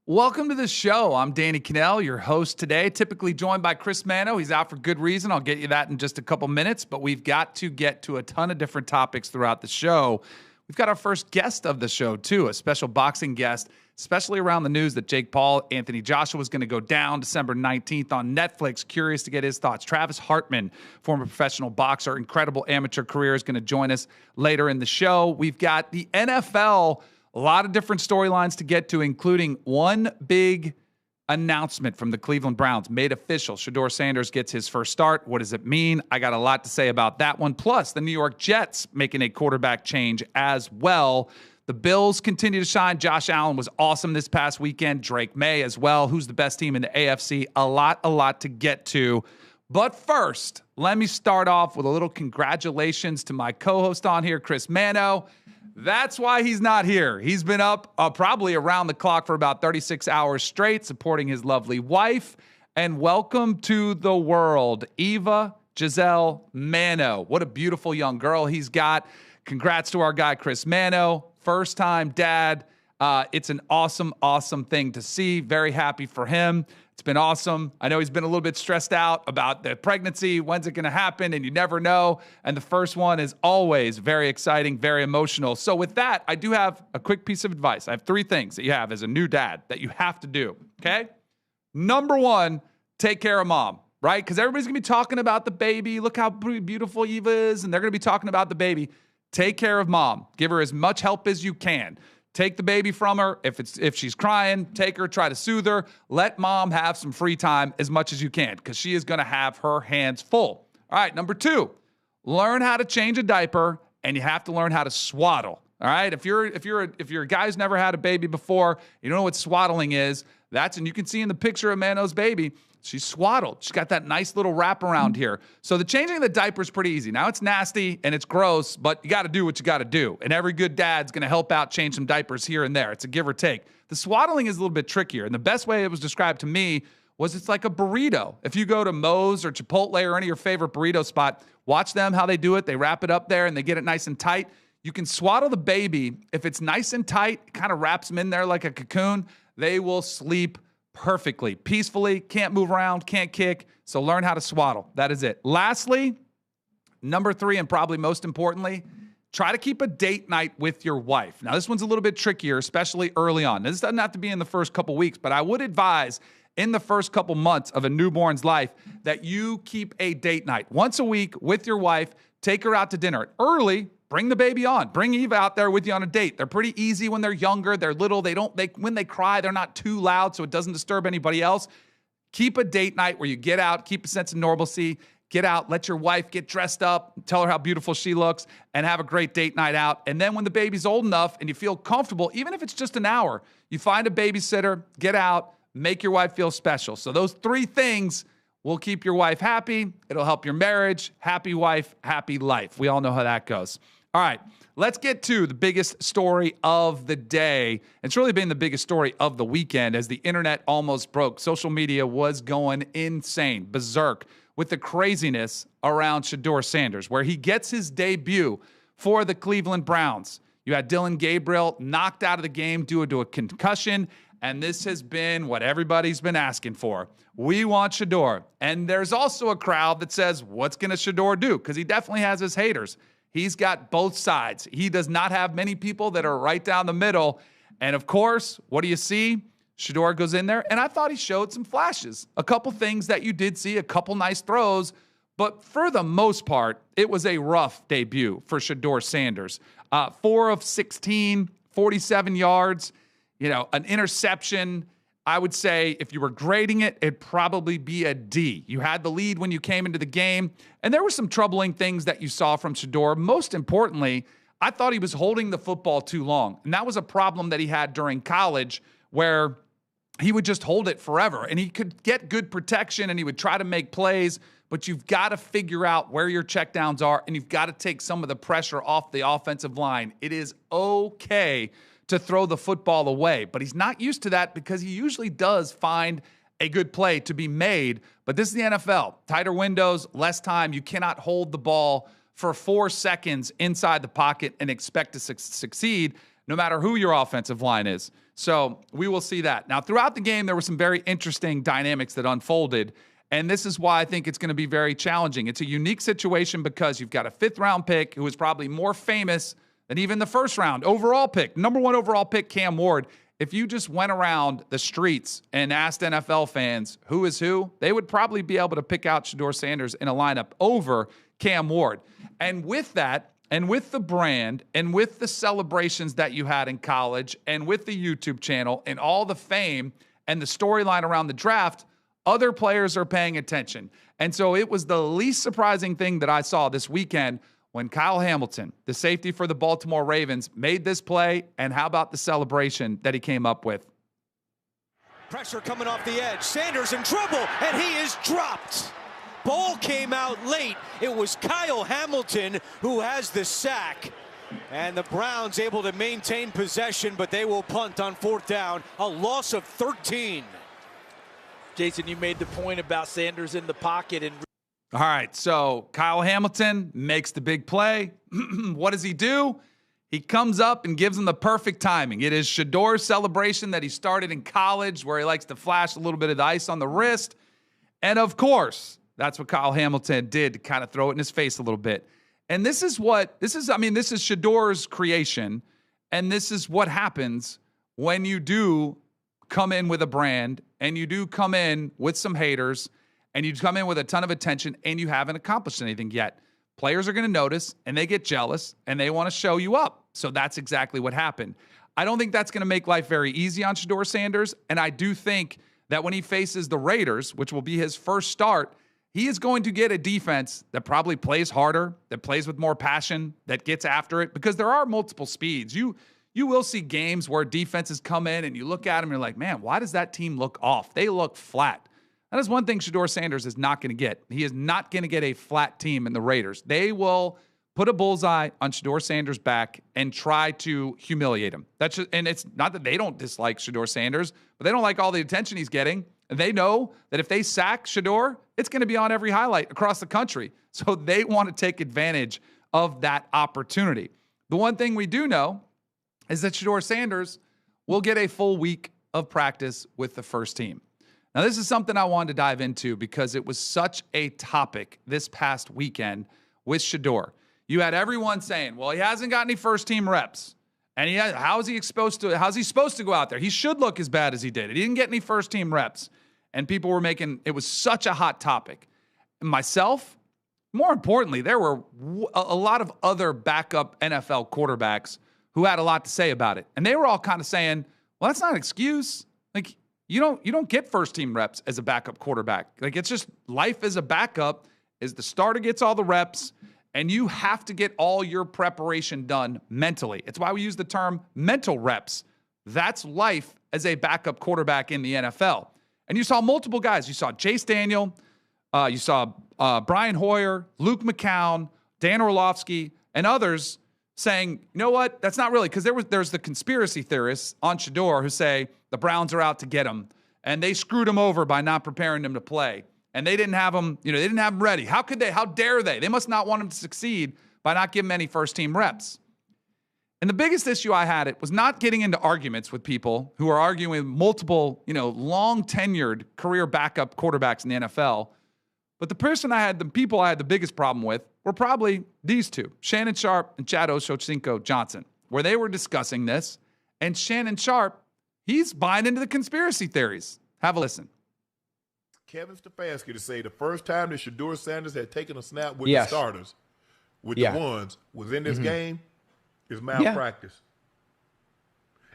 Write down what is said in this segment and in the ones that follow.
Welcome to the show. I'm Danny Kanell, your host today, typically joined by Chris Mano. He's out for good reason. I'll get you that in just a couple minutes, but we've got to get to a ton of different topics throughout the show. We've got our first guest of the show, too, a special boxing guest, especially around the news that Jake Paul, Anthony Joshua was going to go down December 19th on Netflix. Curious to get his thoughts. Travis Hartman, former professional boxer, incredible amateur career, is going to join us later in the show. We've got the NFL. A lot of different storylines to get to, including one big announcement from the Cleveland Browns made official. Shedeur Sanders gets his first start. What does it mean? I got a lot to say about that one. Plus, the New York Jets making a quarterback change as well. The Bills continue to shine. Josh Allen was awesome this past weekend. Drake May as well. Who's the best team in the AFC? A lot to get to. But first, let me start off with a little congratulations to my co-host on here, Chris Mano. That's why he's not here. He's been up probably around the clock for about 36 hours straight, supporting his lovely wife. And welcome to the world, Eva Giselle Mano. What a beautiful young girl he's got. Congrats to our guy, Chris Mano. First-time dad. It's an awesome thing to see. Very happy for him. It's been awesome. I know he's been a little bit stressed out about the pregnancy. When's it going to happen? And you never know. And the first one is always very exciting, very emotional. So with that, I do have a quick piece of advice. I have 3 things that you have as a new dad that you have to do, okay? Number 1, take care of mom, right? Because everybody's going to be talking about the baby. Look how beautiful Eva is. And they're going to be talking about the baby. Take care of mom. Give her as much help as you can. Take the baby from her. If she's crying, take her, try to soothe her. Let mom have some free time as much as you can because she is going to have her hands full. All right, number 2, learn how to change a diaper, and you have to learn how to swaddle. All right, if you're a guy who's never had a baby before, you don't know what swaddling is. And you can see in the picture of Mano's baby, she's swaddled. She's got that nice little wrap around here. So the changing of the diaper is pretty easy. Now it's nasty and it's gross, but you got to do what you got to do. And every good dad's going to help out change some diapers here and there. It's a give or take. The swaddling is a little bit trickier. And the best way it was described to me was it's like a burrito. If you go to Moe's or Chipotle or any of your favorite burrito spot, watch them how they do it. They wrap it up there and they get it nice and tight. You can swaddle the baby. If it's nice and tight, it kind of wraps them in there like a cocoon. They will sleep perfectly, peacefully, can't move around, can't kick. So learn how to swaddle. That is it. Lastly, number 3, and probably most importantly, try to keep a date night with your wife. Now, this one's a little bit trickier, especially early on. This doesn't have to be in the first couple weeks, but I would advise in the first couple months of a newborn's life that you keep a date night once a week with your wife. Take her out to dinner early. Bring the baby on. Bring Eva out there with you on a date. They're pretty easy when they're younger. They're little. When they cry, they're not too loud, so it doesn't disturb anybody else. Keep a date night where you get out, keep a sense of normalcy, get out, let your wife get dressed up, tell her how beautiful she looks, and have a great date night out. And then when the baby's old enough and you feel comfortable, even if it's just an hour, you find a babysitter, get out, make your wife feel special. So those 3 things will keep your wife happy. It'll help your marriage. Happy wife, happy life. We all know how that goes. All right, let's get to the biggest story of the day. It's really been the biggest story of the weekend as the internet almost broke. Social media was going insane, berserk, with the craziness around Shedeur Sanders, where he gets his debut for the Cleveland Browns. You had Dillon Gabriel knocked out of the game due to a concussion, and this has been what everybody's been asking for. We want Shedeur. And there's also a crowd that says, what's going to Shedeur do? Because he definitely has his haters. He's got both sides. He does not have many people that are right down the middle. And of course, what do you see? Shedeur goes in there, and I thought he showed some flashes. A couple things that you did see, a couple nice throws. But for the most part, it was a rough debut for Shedeur Sanders. 4 of 16, 47 yards, an interception. I would say if you were grading it, it'd probably be a D. You had the lead when you came into the game, and there were some troubling things that you saw from Shedeur. Most importantly, I thought he was holding the football too long, and that was a problem that he had during college where he would just hold it forever, and he could get good protection, and he would try to make plays, but you've got to figure out where your checkdowns are, and you've got to take some of the pressure off the offensive line. It is okay to throw the football away, but he's not used to that because he usually does find a good play to be made. But this is the NFL. Tighter windows, less time. You cannot hold the ball for 4 seconds inside the pocket and expect to succeed. no matter who your offensive line is. So we will see that. Now, throughout the game, there were some very interesting dynamics that unfolded, and this is why I think it's going to be very challenging. It's a unique situation because you've got a fifth-round pick who is probably more famous than even the first-round overall pick, number one overall pick, Cam Ward. If you just went around the streets and asked NFL fans who is who, they would probably be able to pick out Shedeur Sanders in a lineup over Cam Ward. And with that, and with the brand, and with the celebrations that you had in college, and with the YouTube channel, and all the fame and the storyline around the draft, other players are paying attention. And so it was the least surprising thing that I saw this weekend when Kyle Hamilton, the safety for the Baltimore Ravens, made this play. And how about the celebration that he came up with? Pressure coming off the edge. Sanders in trouble, and he is dropped. Ball came out late. It was Kyle Hamilton who has the sack. And the Browns able to maintain possession, but they will punt on fourth down. A loss of 13. Jason, you made the point about Sanders in the pocket. And all right, so Kyle Hamilton makes the big play. What does he do? He comes up and gives him the perfect timing. It is Shedeur's celebration that he started in college, where he likes to flash a little bit of the ice on the wrist. And of course, that's what Kyle Hamilton did to kind of throw it in his face a little bit. And this is Shedeur's creation. And this is what happens when you do come in with a brand and you do come in with some haters and you come in with a ton of attention and you haven't accomplished anything yet. Players are going to notice and they get jealous and they want to show you up. So that's exactly what happened. I don't think that's going to make life very easy on Shedeur Sanders. And I do think that when he faces the Raiders, which will be his first start, he is going to get a defense that probably plays harder, that plays with more passion, that gets after it, because there are multiple speeds. You will see games where defenses come in and you look at them and you're like, man, why does that team look off? They look flat. That is one thing Shedeur Sanders is not going to get. He is not going to get a flat team in the Raiders. They will put a bullseye on Shedeur Sanders' back and try to humiliate him. That's just, and it's not that they don't dislike Shedeur Sanders, but they don't like all the attention he's getting. And they know that if they sack Shedeur, it's going to be on every highlight across the country. So they want to take advantage of that opportunity. The one thing we do know is that Shedeur Sanders will get a full week of practice with the first team. Now, this is something I wanted to dive into because it was such a topic this past weekend with Shedeur. You had everyone saying, well, he hasn't got any first-team reps. And how's he supposed to go out there? He should look as bad as he did. He didn't get any first-team reps. And people were making – it was such a hot topic. And myself, more importantly, there were a lot of other backup NFL quarterbacks who had a lot to say about it. And they were all kind of saying, well, that's not an excuse. Like, you don't get first-team reps as a backup quarterback. Like, it's just life as a backup is the starter gets all the reps, and you have to get all your preparation done mentally. It's why we use the term mental reps. That's life as a backup quarterback in the NFL. And you saw multiple guys. You saw Chase Daniel. You saw Brian Hoyer, Luke McCown, Dan Orlovsky, and others saying, you know what, that's not really, because there's the conspiracy theorists on Shedeur who say the Browns are out to get him, and they screwed him over by not preparing him to play. And they didn't have him, they didn't have him ready. How could they? How dare they? They must not want him to succeed by not giving him any first-team reps. And the biggest issue I had was not getting into arguments with people who are arguing with multiple, long-tenured career backup quarterbacks in the NFL. But the people I had the biggest problem with were probably these two, Shannon Sharpe and Chad Ochocinco Johnson, where they were discussing this. And Shannon Sharpe, he's buying into the conspiracy theories. Have a listen. Kevin Stefanski to say the first time that Shedeur Sanders had taken a snap with the starters, with the ones, was in this game, is malpractice.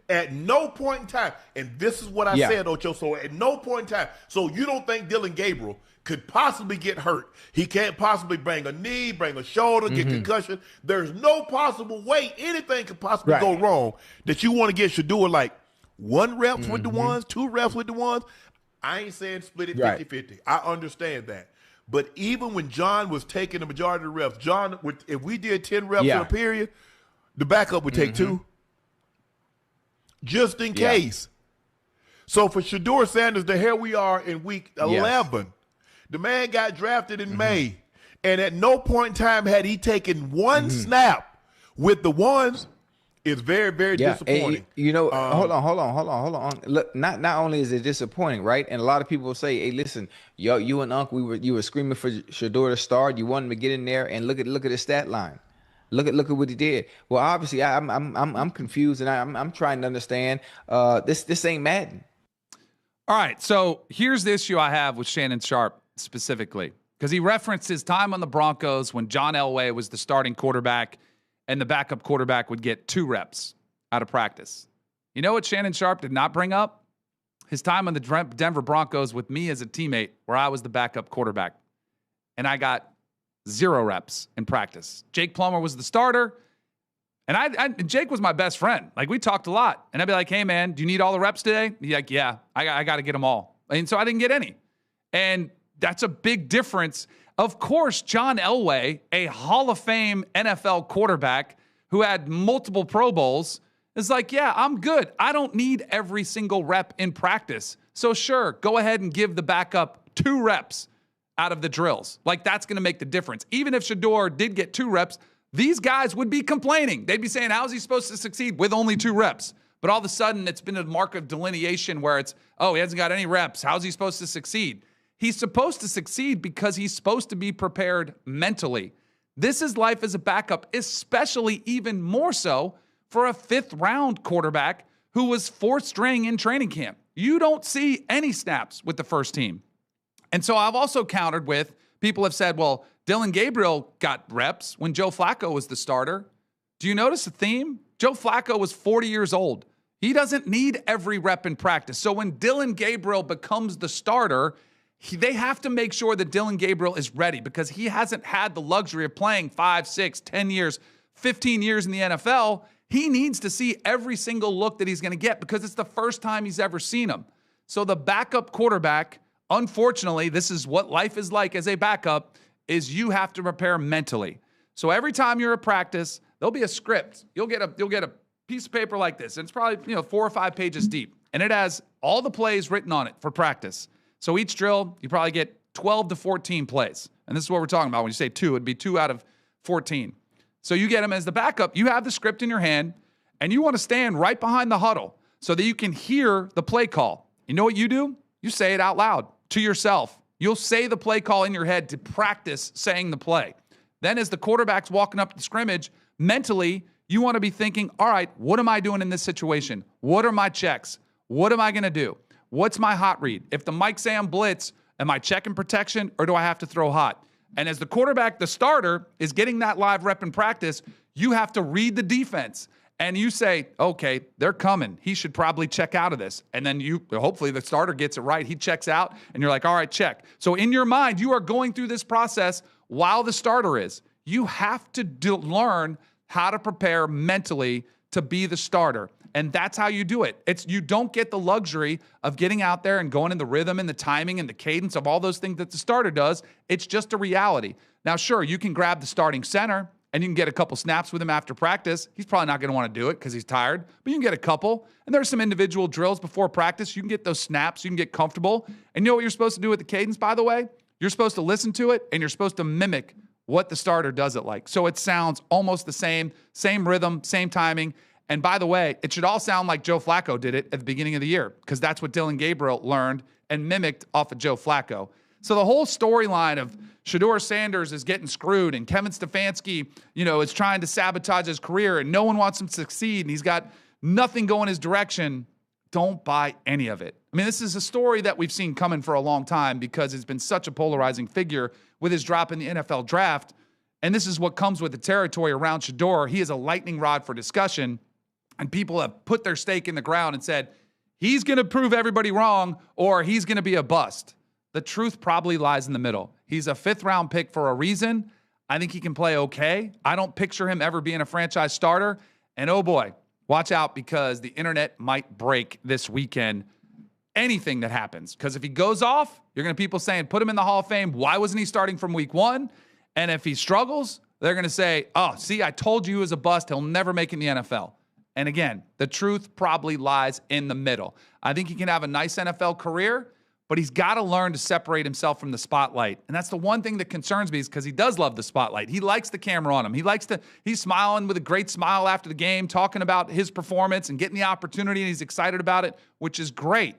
At no point in time, and this is what I said, Ocho, so at no point in time, so you don't think Dylan Gabriel could possibly get hurt. He can't possibly bring a knee, bring a shoulder, get concussion. There's no possible way anything could possibly go wrong that you want to get Shedeur like one reps with the ones, two reps with the ones. I ain't saying split it 50-50. I understand that. But even when John was taking the majority of the reps, John, if we did 10 reps in a period, the backup would take 2. Just in case. So for Shedeur Sanders, here we are in week 11. The man got drafted in May. And at no point in time had he taken one snap with the ones It's very, very disappointing. And, hold on. Look, not only is it disappointing, right? And a lot of people will say, "Hey, listen, you and Unc, you were screaming for Shedeur to start. You wanted him to get in there, and look at his stat line. Look at what he did." Well, obviously, I'm confused, and I'm trying to understand. This ain't Madden. All right, so here's the issue I have with Shannon Sharpe specifically, because he referenced his time on the Broncos when John Elway was the starting quarterback and the backup quarterback would get 2 reps out of practice. You know what Shannon Sharpe did not bring up? His time on the Denver Broncos with me as a teammate where I was the backup quarterback, and I got 0 reps in practice. Jake Plummer was the starter, and Jake was my best friend. Like, we talked a lot, and I'd be like, "Hey, man, do you need all the reps today?" He'd be like, "Yeah, I got to get them all." And so I didn't get any. And that's a big difference. Of course, John Elway, a Hall of Fame NFL quarterback who had multiple Pro Bowls, is like, "Yeah, I'm good. I don't need every single rep in practice. So sure, go ahead and give the backup 2 reps out of the drills." Like, that's going to make the difference. Even if Shedeur did get 2 reps, these guys would be complaining. They'd be saying, "How is he supposed to succeed with only 2 reps?" But all of a sudden, it's been a mark of delineation where it's, "Oh, he hasn't got any reps. How's he supposed to succeed?" He's supposed to succeed because he's supposed to be prepared mentally. This is life as a backup, especially even more so for a 5th-round quarterback who was 4th string in training camp. You don't see any snaps with the first team. And so I've also countered with, people have said, well, Dillon Gabriel got reps when Joe Flacco was the starter. Do you notice the theme? Joe Flacco was 40 years old. He doesn't need every rep in practice. So when Dillon Gabriel becomes the starter, they have to make sure that Dillon Gabriel is ready, because he hasn't had the luxury of playing 5, 6, 10 years, 15 years in the NFL. He needs to see every single look that he's going to get because it's the first time he's ever seen him. So the backup quarterback, unfortunately, this is what life is like as a backup, is you have to prepare mentally. So every time you're at practice, there'll be a script. You'll get a piece of paper like this, and it's probably 4 or 5 pages deep, and it has all the plays written on it for practice. So each drill, you probably get 12 to 14 plays, and this is what we're talking about. When you say 2, it'd be 2 out of 14. So you get them as the backup. You have the script in your hand, and you want to stand right behind the huddle so that you can hear the play call. You know what you do? You say it out loud to yourself. You'll say the play call in your head to practice saying the play. Then as the quarterback's walking up to the scrimmage, mentally, you want to be thinking, all right, what am I doing in this situation? What are my checks? What am I going to do? What's my hot read? If the Mike Sam blitz, am I checking protection or do I have to throw hot? And as the quarterback, the starter, is getting that live rep in practice, you have to read the defense. And you say, okay, they're coming. He should probably check out of this. And then hopefully the starter gets it right. He checks out, and you're like, all right, check. So in your mind, you are going through this process while the starter is. You have to learn how to prepare mentally to be the starter. And that's how you do it. You don't get the luxury of getting out there and going in the rhythm and the timing and the cadence of all those things that the starter does. It's just a reality. Now, sure, you can grab the starting center and you can get a couple snaps with him after practice. He's probably not going to want to do it because he's tired, but you can get a couple. And there's some individual drills before practice. You can get those snaps. You can get comfortable. And you know what you're supposed to do with the cadence, by the way? You're supposed to listen to it, and you're supposed to mimic what the starter does it like. So it sounds almost the same rhythm, same timing. And by the way, it should all sound like Joe Flacco did it at the beginning of the year, because that's what Dillon Gabriel learned and mimicked off of Joe Flacco. So the whole storyline of Shedeur Sanders is getting screwed and Kevin Stefanski, is trying to sabotage his career and no one wants him to succeed and he's got nothing going his direction. Don't buy any of it. I mean, this is a story that we've seen coming for a long time because it's been such a polarizing figure with his drop in the NFL draft. And this is what comes with the territory around Shedeur. He is a lightning rod for discussion, and people have put their stake in the ground and said, he's going to prove everybody wrong or he's going to be a bust. The truth probably lies in the middle. He's a 5th-round pick for a reason. I think he can play okay. I don't picture him ever being a franchise starter. And oh boy, watch out, because the internet might break this weekend. Anything that happens. Because if he goes off, you're going to people saying, put him in the Hall of Fame. Why wasn't he starting from week 1? And if he struggles, they're going to say, oh, see, I told you he was a bust. He'll never make it in the NFL. And again, the truth probably lies in the middle. I think he can have a nice NFL career, but he's got to learn to separate himself from the spotlight. And that's the one thing that concerns me, is because he does love the spotlight. He likes the camera on him. He's smiling with a great smile after the game, talking about his performance and getting the opportunity, and he's excited about it, which is great.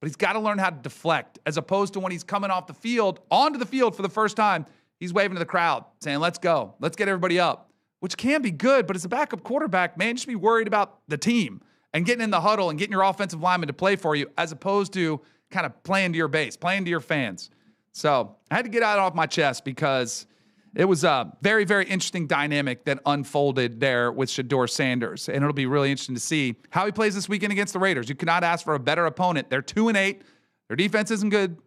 But he's got to learn how to deflect, as opposed to when he's coming off the field, onto the field for the first time, he's waving to the crowd, saying, let's go. Let's get everybody up, which can be good. But as a backup quarterback, man, just be worried about the team and getting in the huddle and getting your offensive lineman to play for you, as opposed to kind of playing to your base, playing to your fans. So I had to get out off my chest, because it was a very, very interesting dynamic that unfolded there with Shedeur Sanders. And it'll be really interesting to see how he plays this weekend against the Raiders. You cannot ask for a better opponent. They're 2-8. Their defense isn't good.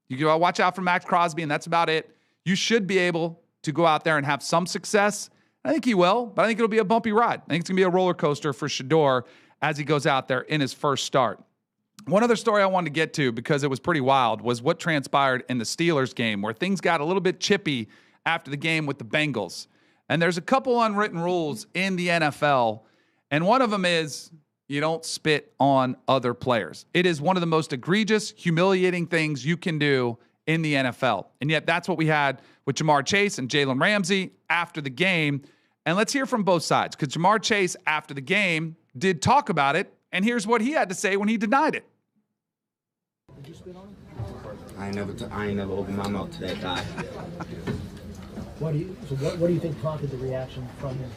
You got to watch out for Max Crosby, and that's about it. You should be able to go out there and have some success. I think he will, but I think it'll be a bumpy ride. I think it's going to be a roller coaster for Shedeur as he goes out there in his first start. One other story I wanted to get to, because it was pretty wild, was what transpired in the Steelers game, where things got a little bit chippy after the game with the Bengals. And there's a couple unwritten rules in the NFL, and one of them is you don't spit on other players. It is one of the most egregious, humiliating things you can do in the NFL. And yet that's what we had with Jamar Chase and Jalen Ramsey after the game. And let's hear from both sides, because Jamar Chase, after the game, did talk about it, and here's what he had to say when he denied it. Did you spit on him? I ain't never opened my mouth to that guy. What do you think prompted the reaction from him?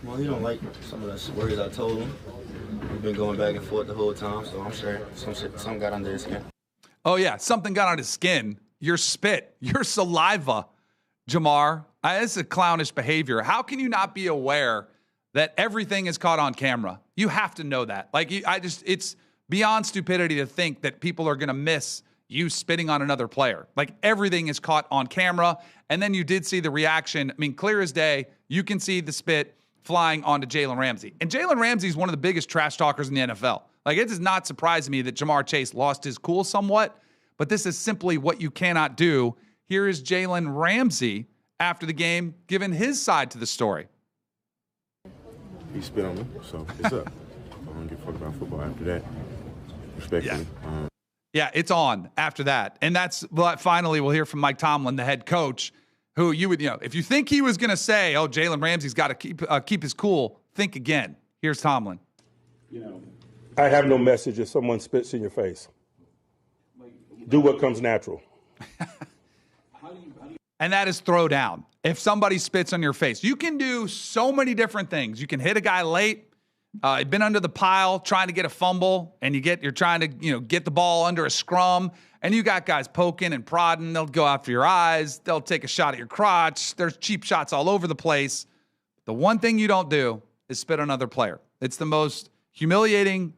Well, he don't like some of the words I told him. We've been going back and forth the whole time, so I'm sure something got under his skin. Oh, yeah, something got on his skin. Your spit, your saliva, Jamar. This is clownish behavior. How can you not be aware that everything is caught on camera? You have to know that. It's beyond stupidity to think that people are going to miss you spitting on another player. Like, everything is caught on camera. And then you did see the reaction. I mean, clear as day, you can see the spit flying onto Jalen Ramsey. And Jalen Ramsey is one of the biggest trash talkers in the NFL. Like, it does not surprise me that Jamar Chase lost his cool somewhat, but this is simply what you cannot do. Here is Jalen Ramsey after the game, giving his side to the story. He spit on me, so it's up. I don't give a fuck about football after that. Respectfully. Yeah, it's on after that. And that's what finally we'll hear from Mike Tomlin, the head coach, who you would, if you think he was going to say, oh, Jalen Ramsey's got to keep his cool, think again. Here's Tomlin. I have no message if someone spits in your face. Do what comes natural. And that is throw down. If somebody spits on your face, you can do so many different things. You can hit a guy late. Been under the pile trying to get a fumble, and you're trying to get the ball under a scrum, and you got guys poking and prodding. They'll go after your eyes. They'll take a shot at your crotch. There's cheap shots all over the place. The one thing you don't do is spit on another player. It's the most humiliating,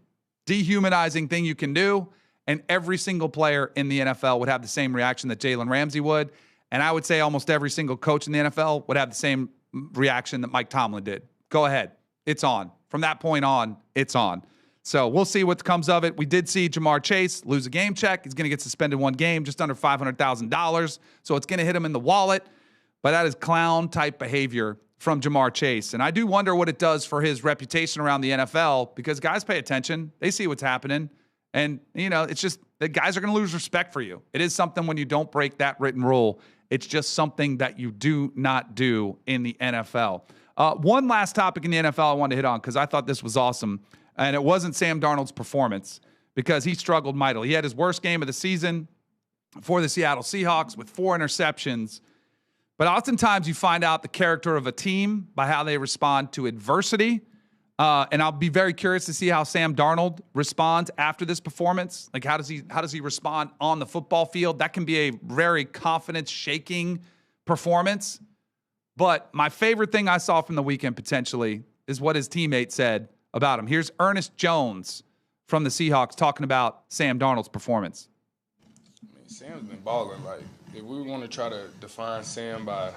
dehumanizing thing you can do, and every single player in the NFL would have the same reaction that Jalen Ramsey would, and I would say almost every single coach in the NFL would have the same reaction that Mike Tomlin did. Go ahead. It's on. From that point on, it's on. So we'll see what comes of it. We did see Jamar Chase lose a game check. He's going to get suspended one game, just under $500,000. So it's going to hit him in the wallet. But that is clown-type behavior from Jamar Chase. And I do wonder what it does for his reputation around the NFL, because guys pay attention. They see what's happening. And, it's just the guys are going to lose respect for you. It is something when you don't break that written rule. It's just something that you do not do in the NFL. One last topic in the NFL I wanted to hit on, because I thought this was awesome, and it wasn't Sam Darnold's performance, because he struggled mightily. He had his worst game of the season for the Seattle Seahawks with 4 interceptions. But oftentimes you find out the character of a team by how they respond to adversity. And I'll be very curious to see how Sam Darnold responds after this performance. Like, how does he respond on the football field? That can be a very confidence-shaking performance. But my favorite thing I saw from the weekend potentially is what his teammate said about him. Here's Ernest Jones from the Seahawks talking about Sam Darnold's performance. Sam's been balling. Like, if we want to try to define Sam by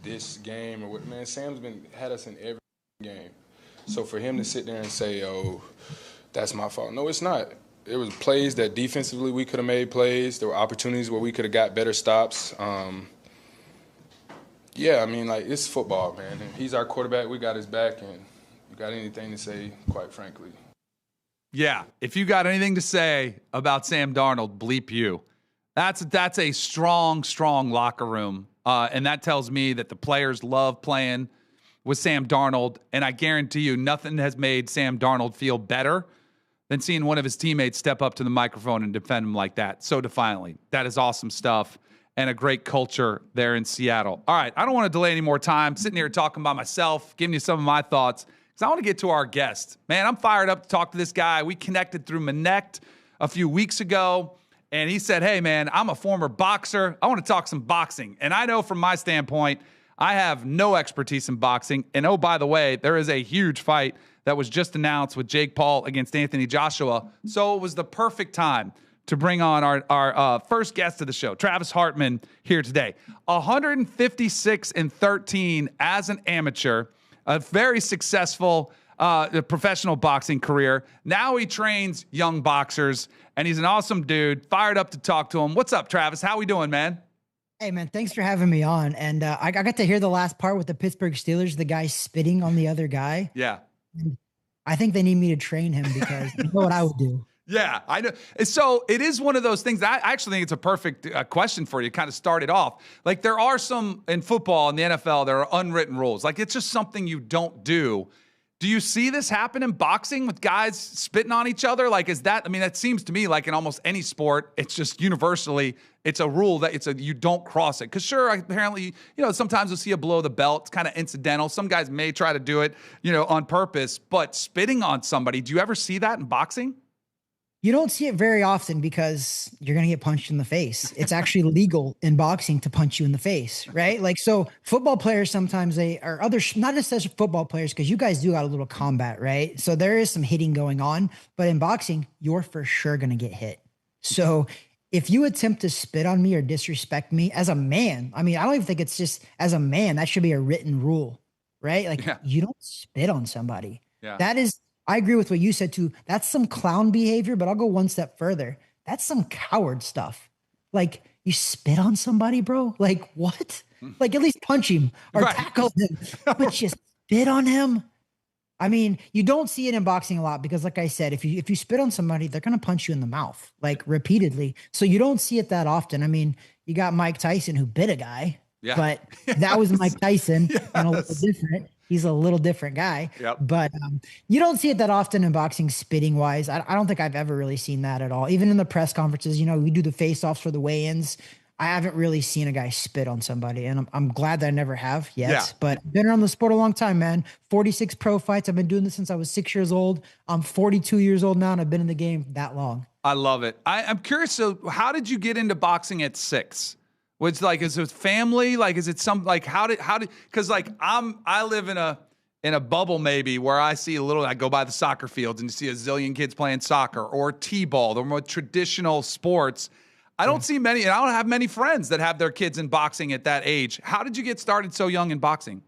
this game or what, man, Sam's had us in every game. So for him to sit there and say, oh, that's my fault. No, it's not. It was plays that defensively we could have made plays. There were opportunities where we could have got better stops. Yeah, I mean, like, it's football, man. And he's our quarterback. We got his back, and you got anything to say, quite frankly. Yeah. If you got anything to say about Sam Darnold, bleep you. That's a strong, strong locker room. And that tells me that the players love playing with Sam Darnold. And I guarantee you nothing has made Sam Darnold feel better than seeing one of his teammates step up to the microphone and defend him like that so defiantly. That is awesome stuff and a great culture there in Seattle. All right, I don't want to delay any more time. Sitting here talking by myself, giving you some of my thoughts, because I want to get to our guest. Man, I'm fired up to talk to this guy. We connected through Manect a few weeks ago, and he said, hey, man, I'm a former boxer. I want to talk some boxing. And I know from my standpoint, I have no expertise in boxing. And oh, by the way, there is a huge fight that was just announced with Jake Paul against Anthony Joshua. So it was the perfect time to bring on our first guest of the show, Travis Hartman, here today. 156-13 as an amateur, a very successful professional boxing career. Now he trains young boxers, and he's an awesome dude. Fired up to talk to him. What's up, Travis? How we doing, man? Hey, man, thanks for having me on. And I got to hear the last part with the Pittsburgh Steelers, the guy spitting on the other guy. Yeah. And I think they need me to train him because you know what I would do. Yeah, I know. So it is one of those things. I actually think it's a perfect question for you to kind of start it off. Like there are some in football and the NFL, there are unwritten rules. Like it's just something you don't do. Do you see this happen in boxing with guys spitting on each other? Like, is that, I mean, that seems to me like in almost any sport, it's just universally, it's a rule that you don't cross it. Cause sure, apparently, sometimes you'll see a below the belt. It's kind of incidental. Some guys may try to do it, on purpose, but spitting on somebody, do you ever see that in boxing? You don't see it very often because you're going to get punched in the face. It's actually legal in boxing to punch you in the face, right? Like, so football players, sometimes they are not necessarily football players, because you guys do got a little combat, right? So there is some hitting going on, but in boxing, you're for sure going to get hit. So if you attempt to spit on me or disrespect me as a man, I mean, I don't even think it's just as a man, that should be a written rule, right? Like you don't spit on somebody. Yeah. That is, I agree with what you said too. That's some clown behavior, but I'll go one step further. That's some coward stuff. Like you spit on somebody, bro. Like what? Like at least punch him or tackle him, but you spit on him. I mean, you don't see it in boxing a lot because like I said, if you spit on somebody, they're going to punch you in the mouth like repeatedly. So you don't see it that often. I mean, you got Mike Tyson who bit a guy, but that was Mike Tyson and a little different. He's a little different guy, but you don't see it that often in boxing spitting wise. I don't think I've ever really seen that at all. Even in the press conferences, we do the face-offs for the weigh-ins. I haven't really seen a guy spit on somebody, and I'm glad that I never have yet, but I've been around the sport a long time, man. 46 pro fights. I've been doing this since I was 6 years old. I'm 42 years old now, and I've been in the game that long. I love it. I'm curious. So how did you get into boxing at 6? Which like, is it family? Like, is it some, like, how did, cause like I live in a bubble maybe where I see I go by the soccer fields and you see a zillion kids playing soccer or T-ball, the more traditional sports. I don't see many, and I don't have many friends that have their kids in boxing at that age. How did you get started so young in boxing?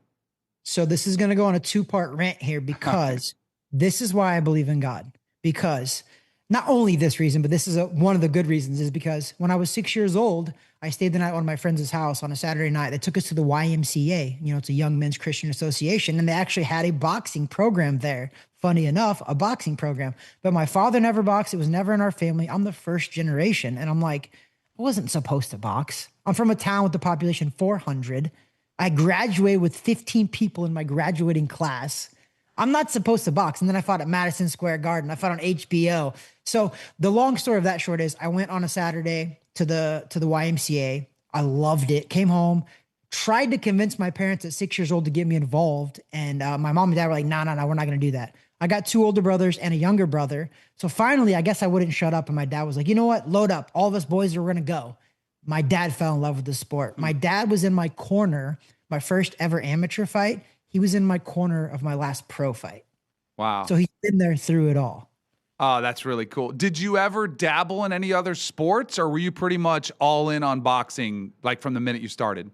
So this is going to go on a 2-part rant here because this is why I believe in God. Because not only this reason, but this is one of the good reasons is because when I was 6 years old, I stayed the night at one of my friends' house on a Saturday night. They took us to the YMCA. It's a Young Men's Christian Association, and they actually had a boxing program there. Funny enough, a boxing program. But my father never boxed. It was never in our family. I'm the first generation. And I'm like, I wasn't supposed to box. I'm from a town with the population 400. I graduated with 15 people in my graduating class. I'm not supposed to box. And then I fought at Madison Square Garden. I fought on HBO. So the long story of that short is I went on a Saturday to the YMCA. I loved it. Came home, tried to convince my parents at 6 years old to get me involved. And my mom and dad were like, no, we're not going to do that. I got 2 older brothers and a younger brother. So finally, I guess I wouldn't shut up. And my dad was like, you know what? Load up. All of us boys are going to go. My dad fell in love with the sport. My dad was in my corner, my first ever amateur fight. He was in my corner of my last pro fight. Wow. So he's been there through it all. Oh, that's really cool. Did you ever dabble in any other sports, or were you pretty much all in on boxing, like from the minute you started?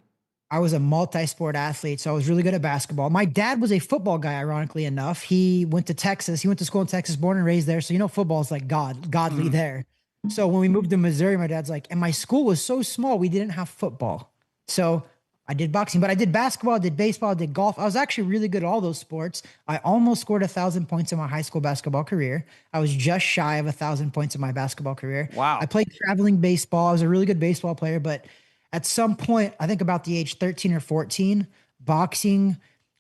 I was a multi-sport athlete, so I was really good at basketball. My dad was a football guy, ironically enough. He went to Texas. He went to school in Texas, born and raised there. So, football is like godly there. So when we moved to Missouri, my dad's like, and my school was so small, we didn't have football. So I did boxing, but I did basketball, I did baseball, I did golf. I was actually really good at all those sports. I almost scored 1,000 points in my high school basketball career. I was just shy of 1,000 points in my basketball career. Wow. I played traveling baseball. I was a really good baseball player, but at some point, I think about the age 13 or 14, boxing,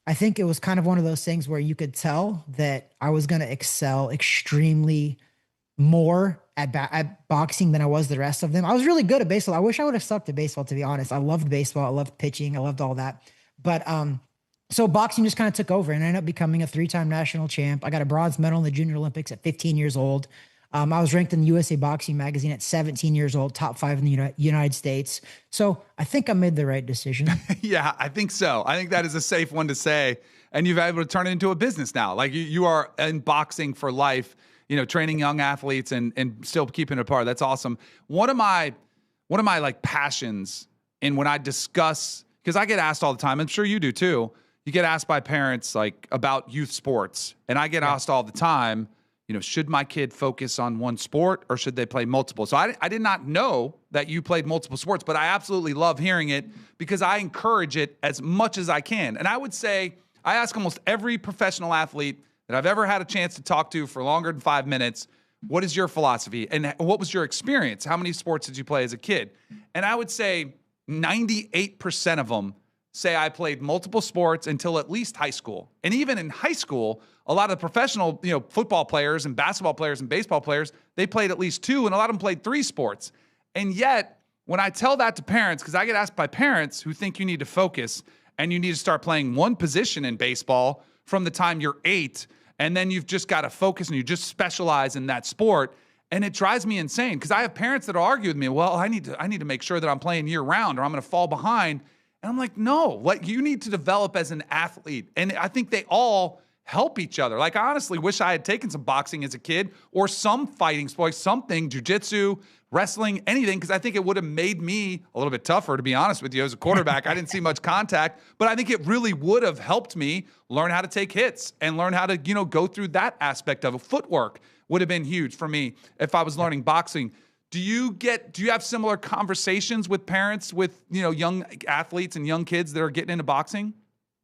I think it was kind of one of those things where you could tell that I was going to excel extremely more at boxing than I was the rest of them. I was really good at baseball. I wish I would have stuck to baseball, to be honest. I loved baseball. I loved pitching. I loved all that. But so boxing just kind of took over, and I ended up becoming a 3-time national champ. I got a bronze medal in the Junior Olympics at 15 years old. I was ranked in the USA Boxing magazine at 17 years old, top 5 in the United States. So I think I made the right decision. Yeah, I think so. I think that is a safe one to say. And you've been able to turn it into a business now. Like you are in boxing for life, training young athletes and still keeping it apart. That's awesome. One of my like passions, and when I discuss, because I get asked all the time, I'm sure you do too. You get asked by parents like about youth sports, and I get asked all the time, should my kid focus on one sport or should they play multiple? So I did not know that you played multiple sports, but I absolutely love hearing it because I encourage it as much as I can. And I would say I ask almost every professional athlete that I've ever had a chance to talk to for longer than 5 minutes, what is your philosophy and what was your experience? How many sports did you play as a kid? And I would say 98% of them say I played multiple sports until at least high school. And even in high school, a lot of the professional, football players and basketball players and baseball players, they played at least 2, and a lot of them played 3 sports. And yet, when I tell that to parents, because I get asked by parents who think you need to focus and you need to start playing one position in baseball from the time you're 8, and then you've just got to focus and you just specialize in that sport. And it drives me insane because I have parents that argue with me, well, I need to make sure that I'm playing year round or I'm going to fall behind. And I'm like, no, you need to develop as an athlete. And I think they all help each other. Like, I honestly wish I had taken some boxing as a kid or some fighting sports, something, jiu-jitsu, wrestling, anything, because I think it would have made me a little bit tougher, to be honest with you. As a quarterback, I didn't see much contact, but I think it really would have helped me learn how to take hits and learn how to, go through that aspect of it. Footwork would have been huge for me if I was learning boxing. Do you have similar conversations with parents with, young athletes and young kids that are getting into boxing?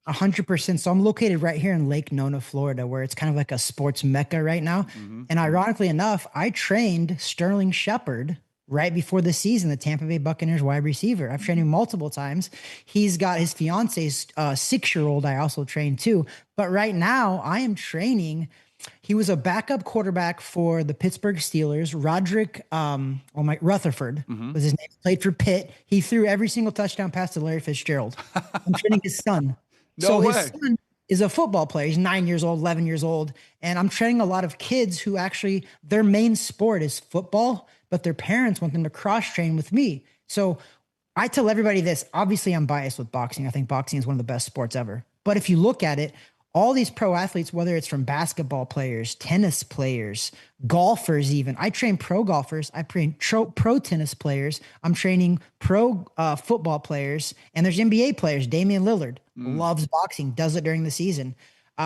100%. So I'm located right here in Lake Nona, Florida, where it's kind of like a sports mecca right now. Mm-hmm. And ironically enough, I trained Sterling Shepard right before the season, the Tampa Bay Buccaneers wide receiver. I've trained him multiple times. He's got his fiance's 6-year-old I also trained too. But right now I am training. He was a backup quarterback for the Pittsburgh Steelers. Roderick Rutherford was his name. Played for Pitt. He threw every single touchdown pass to Larry Fitzgerald. I'm training his son. His son is a football player. He's 9 years old, 11 years old. And I'm training a lot of kids who actually, their main sport is football, but their parents want them to cross-train with me. So I tell everybody this. Obviously, I'm biased with boxing. I think boxing is one of the best sports ever. But if you look at it, all these pro athletes, whether it's from basketball players, tennis players, golfers even. I train pro golfers. I train pro tennis players. I'm training pro football players. And there's NBA players. Damian Lillard loves boxing, does it during the season.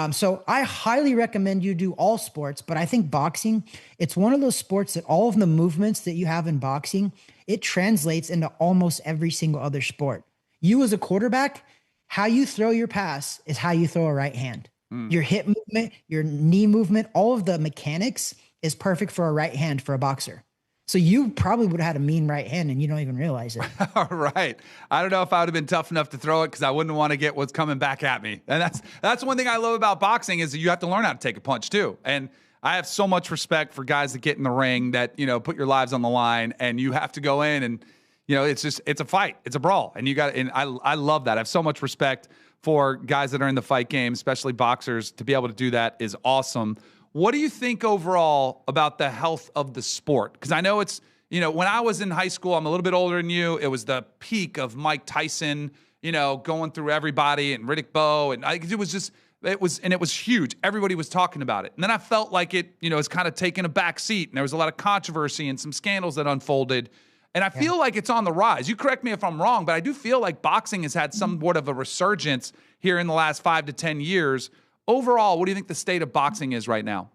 So I highly recommend you do all sports. But I think boxing, it's one of those sports that all of the movements that you have in boxing, it translates into almost every single other sport. You as a quarterback, how you throw your pass is how you throw a right hand. Your hip movement, your knee movement, all of the mechanics is perfect for a right hand for a boxer. So you probably would have had a mean right hand and you don't even realize it. All right. I don't know if I would have been tough enough to throw it because I wouldn't want to get what's coming back at me. And that's one thing I love about boxing is that you have to learn how to take a punch too. And I have so much respect for guys that get in the ring that, put your lives on the line and you have to go in and it's a fight. It's a brawl. And I love that. I have so much respect for guys that are in the fight game, especially boxers. To be able to do that is awesome. What do you think overall about the health of the sport? Because I know it's, when I was in high school, I'm a little bit older than you. It was the peak of Mike Tyson, going through everybody and Riddick Bowe. And it was huge. Everybody was talking about it. And then I felt like it, it's kind of taken a back seat and there was a lot of controversy and some scandals that unfolded. And I feel like it's on the rise. You correct me if I'm wrong, but I do feel like boxing has had somewhat of a resurgence here in the last 5 to 10 years. Overall, what do you think the state of boxing is right now?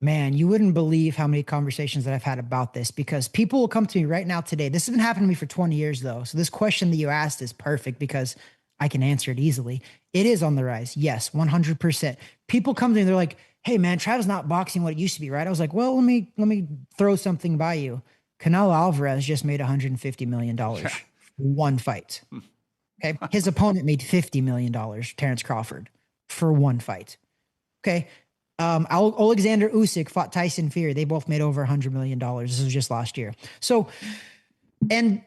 Man, you wouldn't believe how many conversations that I've had about this, because people will come to me right now today. This has been happening to me for 20 years though. So this question that you asked is perfect because I can answer it easily. It is on the rise. Yes, 100%. People come to me, they're like, hey man, Travis not boxing what it used to be, right? I was like, well, let me throw something by you. Canelo Alvarez just made $150 million for one fight. Okay. His opponent made $50 million, Terrence Crawford, for one fight. Okay. Alexander Usyk fought Tyson Fury. They both made over $100 million. This was just last year. So, and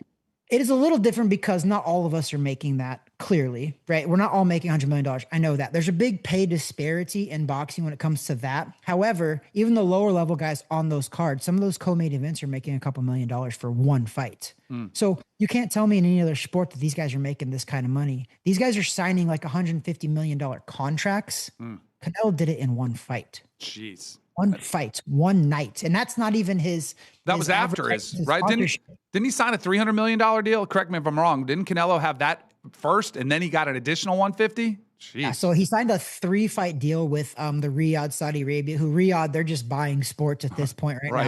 it is a little different because not all of us are making that, clearly, right? We're not all making $100 million. I know that. There's a big pay disparity in boxing when it comes to that. However, even the lower level guys on those cards, some of those co-main events are making a couple $1 million for one fight. So you can't tell me in any other sport that these guys are making this kind of money. These guys are signing like $150 million contracts. Canelo did it in one fight. Jeez. One fight, one night. And that's not even his. That was after his, right? Didn't he sign a $300 million deal? Correct me if I'm wrong. Didn't Canelo have that first and then he got an additional 150? Jeez. Yeah, so he signed a 3-fight deal with the Riyadh, Saudi Arabia, who Riyadh, they're just buying sports at this point right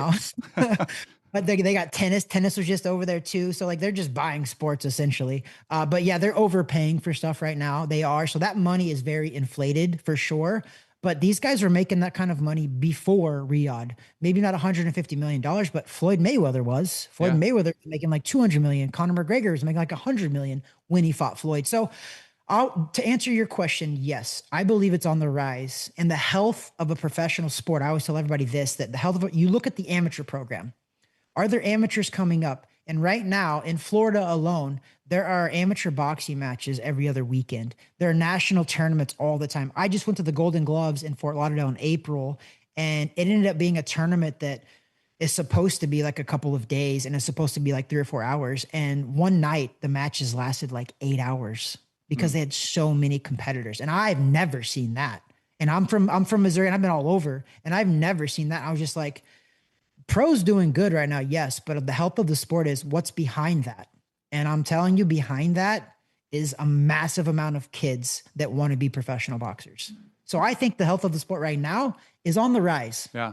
now. But they got tennis. Tennis was just over there too. So like they're just buying sports essentially. But yeah, they're overpaying for stuff right now. They are. So that money is very inflated for sure. But these guys were making that kind of money before Riyadh. Maybe not $150 million, but Floyd Mayweather was. Mayweather was making like $200 million. Conor McGregor was making like $100 million when he fought Floyd. So to answer your question, yes, I believe it's on the rise. And the health of a professional sport, I always tell everybody this, that the health of you look at the amateur program. Are there amateurs coming up? And right now in Florida alone, there are amateur boxing matches every other weekend. There are national tournaments all the time. I just went to the Golden Gloves in Fort Lauderdale in April, and it ended up being a tournament that is supposed to be like a couple of days and it's supposed to be like 3 or 4 hours. And one night the matches lasted like 8 hours because they had so many competitors. And I've never seen that. And I'm from Missouri and I've been all over and I've never seen that. I was just like, pros doing good right now, yes, but the health of the sport is what's behind that. And I'm telling you, behind that is a massive amount of kids that want to be professional boxers. So I think the health of the sport right now is on the rise. Yeah.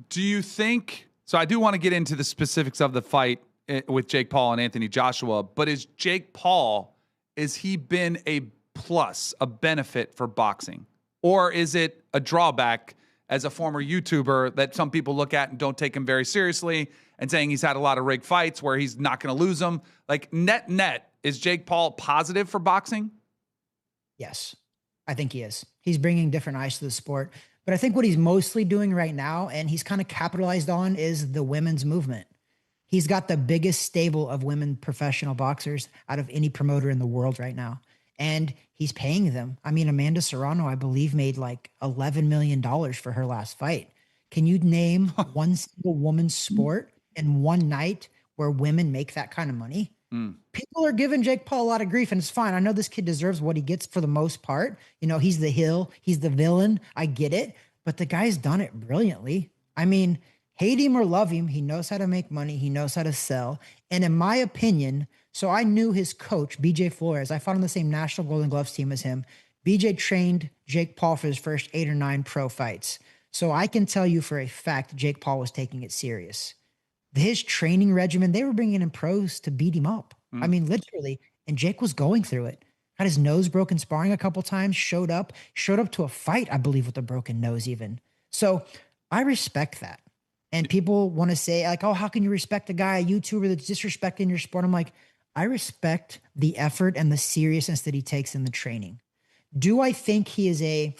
Do you think, so I do want to get into the specifics of the fight with Jake Paul and Anthony Joshua, but is Jake Paul, has he been a plus, a benefit for boxing? Or is it a drawback as a former YouTuber that some people look at and don't take him very seriously and saying he's had a lot of rigged fights where he's not going to lose them? Like net, is Jake Paul positive for boxing? Yes, I think he is. He's bringing different eyes to the sport. But I think what he's mostly doing right now, and he's kind of capitalized on, is the women's movement. He's got the biggest stable of women professional boxers out of any promoter in the world right now. And he's paying them. I mean, Amanda Serrano, I believe, made like $11 million for her last fight. Can you name one single woman's sport in one night where women make that kind of money? People are giving Jake Paul a lot of grief, and it's fine. I know this kid deserves what he gets for the most part. You know, he's the heel, he's the villain. I get it, but the guy's done it brilliantly. I mean, hate him or love him, he knows how to make money. He knows how to sell. And in my opinion, so I knew his coach, BJ Flores. I fought on the same National Golden Gloves team as him. BJ trained Jake Paul for his first 8 or 9 pro fights. So I can tell you for a fact, Jake Paul was taking it serious. His training regimen, they were bringing in pros to beat him up. I mean, literally. And Jake was going through it. Had his nose broken sparring a couple times, showed up to a fight, I believe, with a broken nose even. So I respect that. And people want to say like, oh, how can you respect a guy, a YouTuber that's disrespecting your sport? I'm like, I respect the effort and the seriousness that he takes in the training. Do I think he is a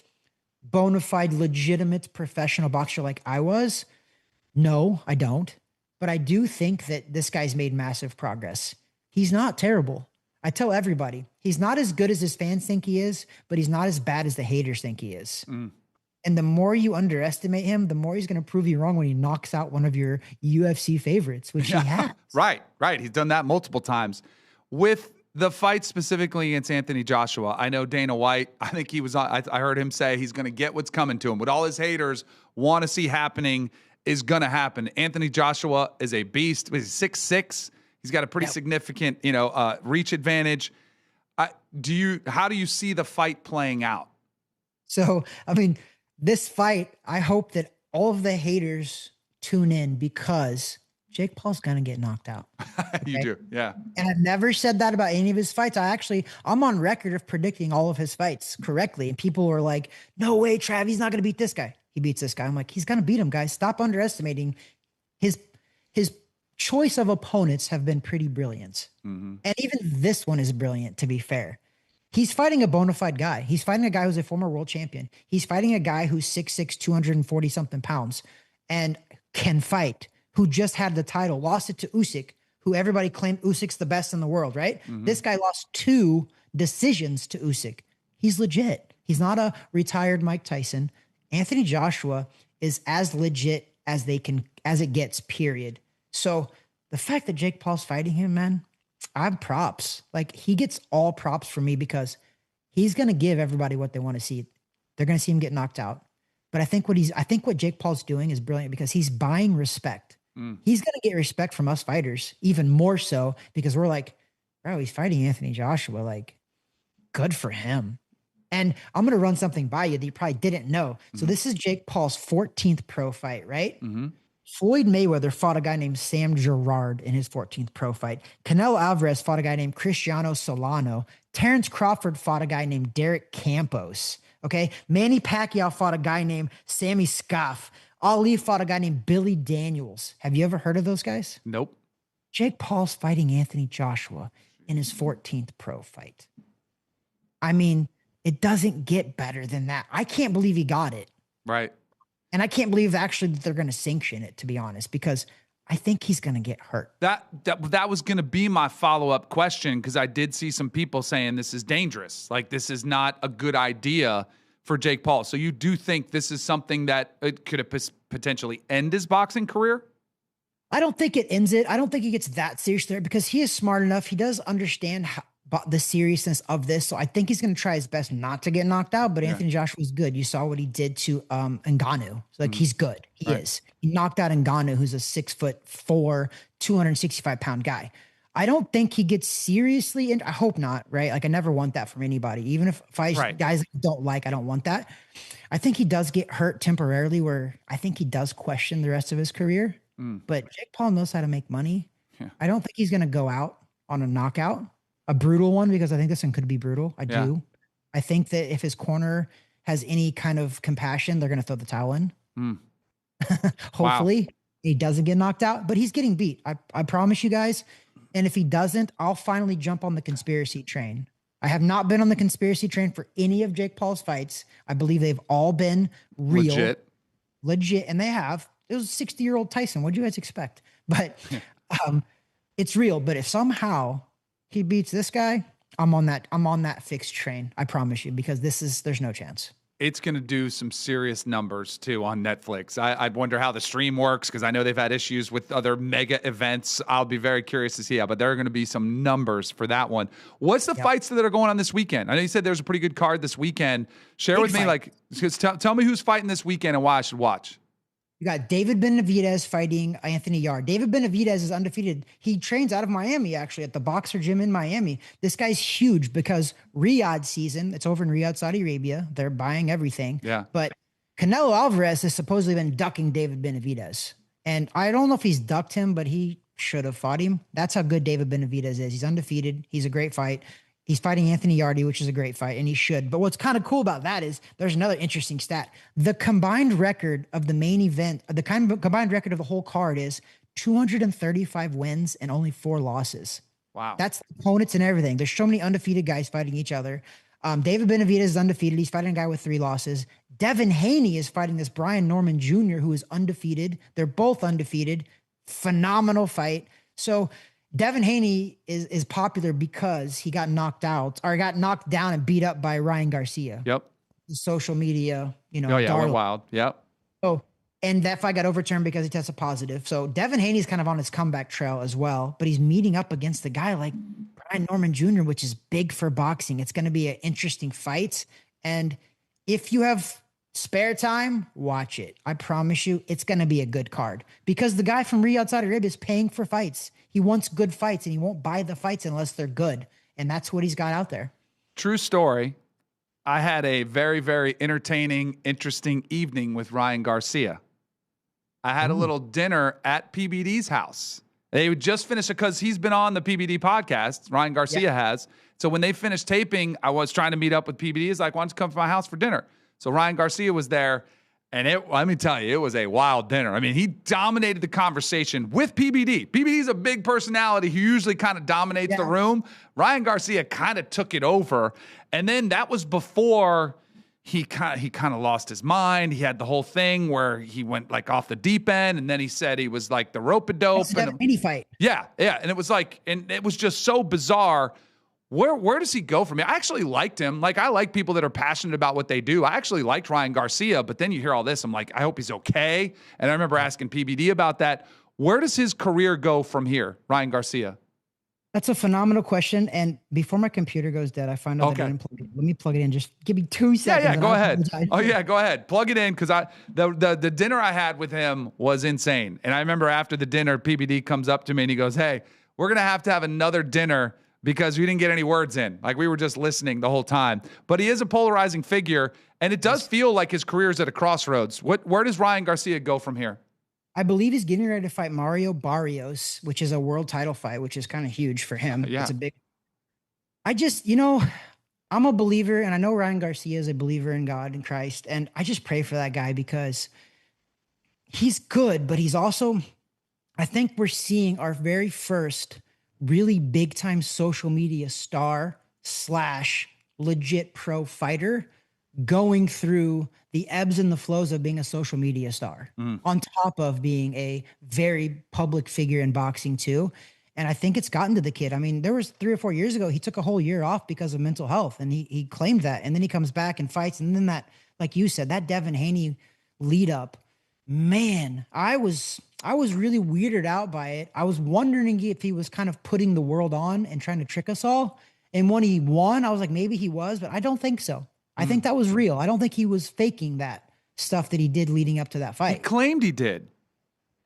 bona fide, legitimate professional boxer like I was? No, I don't. But I do think that this guy's made massive progress. He's not terrible. I tell everybody, he's not as good as his fans think he is, but he's not as bad as the haters think he is. And the more you underestimate him, the more he's going to prove you wrong when he knocks out one of your UFC favorites, which he has. Right. He's done that multiple times. With the fight specifically against Anthony Joshua, I know Dana White, I think he was, I heard him say he's going to get what's coming to him. What all his haters want to see happening is going to happen. Anthony Joshua is a beast. He's 6'6". He's got a pretty significant, reach advantage. How do you see the fight playing out? So, I mean, this fight, I hope that all of the haters tune in because Jake Paul's going to get knocked out. Okay? You do. Yeah. And I've never said that about any of his fights. I'm on record of predicting all of his fights correctly. And people were like, no way, Trav, he's not going to beat this guy. He beats this guy. I'm like, he's going to beat him, guys. Stop underestimating his choice of opponents have been pretty brilliant. Mm-hmm. And even this one is brilliant, to be fair. He's fighting a bona fide guy. He's fighting a guy who's a former world champion. He's fighting a guy who's 6'6", 240 something pounds and can fight, who just had the title, lost it to Usyk, who everybody claimed Usyk's the best in the world, right? Mm-hmm. This guy lost 2 decisions to Usyk. He's legit. He's not a retired Mike Tyson. Anthony Joshua is as legit as it gets, period. So the fact that Jake Paul's fighting him, man, I have props. Like, he gets all props from me because he's going to give everybody what they want to see. They're going to see him get knocked out. But I think what Jake Paul's doing is brilliant because he's buying respect. He's going to get respect from us fighters, even more so because we're like, bro, he's fighting Anthony Joshua. Like, good for him. And I'm going to run something by you that you probably didn't know. So this is Jake Paul's 14th pro fight, right? Mm-hmm. Floyd Mayweather fought a guy named Sam Gerard in his 14th pro fight. Canelo Alvarez fought a guy named Cristiano Solano. Terrence Crawford fought a guy named Derek Campos. Okay. Manny Pacquiao fought a guy named Sammy Scaff. Ali fought a guy named Billy Daniels. Have you ever heard of those guys? Nope. Jake Paul's fighting Anthony Joshua in his 14th pro fight. I mean, it doesn't get better than that. I can't believe he got it. Right. And I can't believe actually that they're going to sanction it, to be honest, because I think he's going to get hurt. That was going to be my follow-up question, because I did see some people saying this is dangerous. Like, this is not a good idea for Jake Paul. So you do think this is something that it could potentially end his boxing career? I don't think it ends it. I don't think he gets that serious there because he is smart enough. He does understand the seriousness of this. So I think he's going to try his best not to get knocked out, but Anthony Joshua is good. You saw what he did to Ngannou. So he's good. He is. He knocked out Ngannou, who's a 6'4", 265-pound guy. I don't think he gets seriously I hope not, right? Like, I never want that from anybody. Even if guys I don't like, I don't want that. I think he does get hurt temporarily where I think he does question the rest of his career. But Jake Paul knows how to make money. Yeah. I don't think he's going to go out on a knockout, a brutal one, because I think this one could be brutal. I do. I think that if his corner has any kind of compassion, they're going to throw the towel in. Hopefully he doesn't get knocked out, but he's getting beat. I promise you guys. And if he doesn't, I'll finally jump on the conspiracy train. I have not been on the conspiracy train for any of Jake Paul's fights. I believe they've all been real. Legit. And they have. It was a 60-year-old Tyson. What'd you guys expect? But it's real. But if somehow he beats this guy, I'm on that fixed train. I promise you, because there's no chance. It's going to do some serious numbers too on Netflix. I wonder how the stream works, because I know they've had issues with other mega events. I'll be very curious to see how, but there are going to be some numbers for that one. What's the fights that are going on this weekend? I know you said there's a pretty good card this weekend. Share with me, tell me who's fighting this weekend and why I should watch. You got David Benavidez fighting Anthony Yarde. David Benavidez is undefeated. He trains out of Miami, actually, at the Boxer Gym in Miami. This guy's huge because Riyadh season, it's over in Riyadh, Saudi Arabia. They're buying everything. Yeah. But Canelo Alvarez has supposedly been ducking David Benavidez. And I don't know if he's ducked him, but he should have fought him. That's how good David Benavidez is. He's undefeated. He's a great fight. He's fighting Anthony Yarde, which is a great fight, and he should. But what's kind of cool about that is there's another interesting stat. The combined record of the main event, combined record of the whole card is 235 wins and only 4 losses. Wow. That's opponents and everything. There's so many undefeated guys fighting each other. David Benavidez is undefeated. He's fighting a guy with 3 losses. Devin Haney is fighting this Brian Norman Jr., who is undefeated. They're both undefeated. Phenomenal fight. So Devin Haney is popular because he got knocked down and beat up by Ryan Garcia. Yep. The social media, went wild. Yep. Oh, and that fight got overturned because he tested positive. So Devin Haney's kind of on his comeback trail as well, but he's meeting up against a guy like Brian Norman Jr., which is big for boxing. It's going to be an interesting fight. And if you have spare time, watch it. I promise you, it's going to be a good card because the guy from Riyadh, Saudi Arabia is paying for fights. He wants good fights, and he won't buy the fights unless they're good. And that's what he's got out there. True story. I had a very, very entertaining, interesting evening with Ryan Garcia. I had a little dinner at PBD's house. They would just finish it because he's been on the PBD podcast. Ryan Garcia has. So when they finished taping, I was trying to meet up with PBD. He's like, why don't you come to my house for dinner? So Ryan Garcia was there. And let me tell you, it was a wild dinner. I mean, he dominated the conversation with PBD. PBD's a big personality who usually kind of dominates the room. Ryan Garcia kind of took it over. And then that was before he kind of lost his mind. He had the whole thing where he went like off the deep end, and then he said he was like the rope-a-dope. That's a mini fight. Yeah. And it was like, and it was just so bizarre. Where does he go from here? I actually liked him. Like, I like people that are passionate about what they do. I actually liked Ryan Garcia, but then you hear all this. I'm like, I hope he's okay. And I remember asking PBD about that. Where does his career go from here, Ryan Garcia? That's a phenomenal question. And before my computer goes dead, I find out that I didn't plug it. Let me plug it in. Just give me 2 seconds. Yeah, go ahead. Oh, yeah, go ahead. Plug it in, because the dinner I had with him was insane. And I remember after the dinner, PBD comes up to me and he goes, hey, we're going to have another dinner because we didn't get any words in. Like, we were just listening the whole time. But he is a polarizing figure, and it does feel like his career is at a crossroads. Where does Ryan Garcia go from here? I believe he's getting ready to fight Mario Barrios, which is a world title fight, which is kind of huge for him. Yeah. It's a big. I just, I'm a believer, and I know Ryan Garcia is a believer in God and Christ, and I just pray for that guy because he's good, but he's also, I think we're seeing our very first really big time social media star / legit pro fighter going through the ebbs and the flows of being a social media star on top of being a very public figure in boxing too. And I think it's gotten to the kid. I mean, there was 3 or 4 years ago, he took a whole year off because of mental health, and he claimed that. And then he comes back and fights. And then that, like you said, that Devin Haney lead up, man, I was really weirded out by it. I was wondering if he was kind of putting the world on and trying to trick us all. And when he won, I was like, maybe he was, but I don't think so. I think that was real. I don't think he was faking that stuff that he did leading up to that fight. He claimed he did.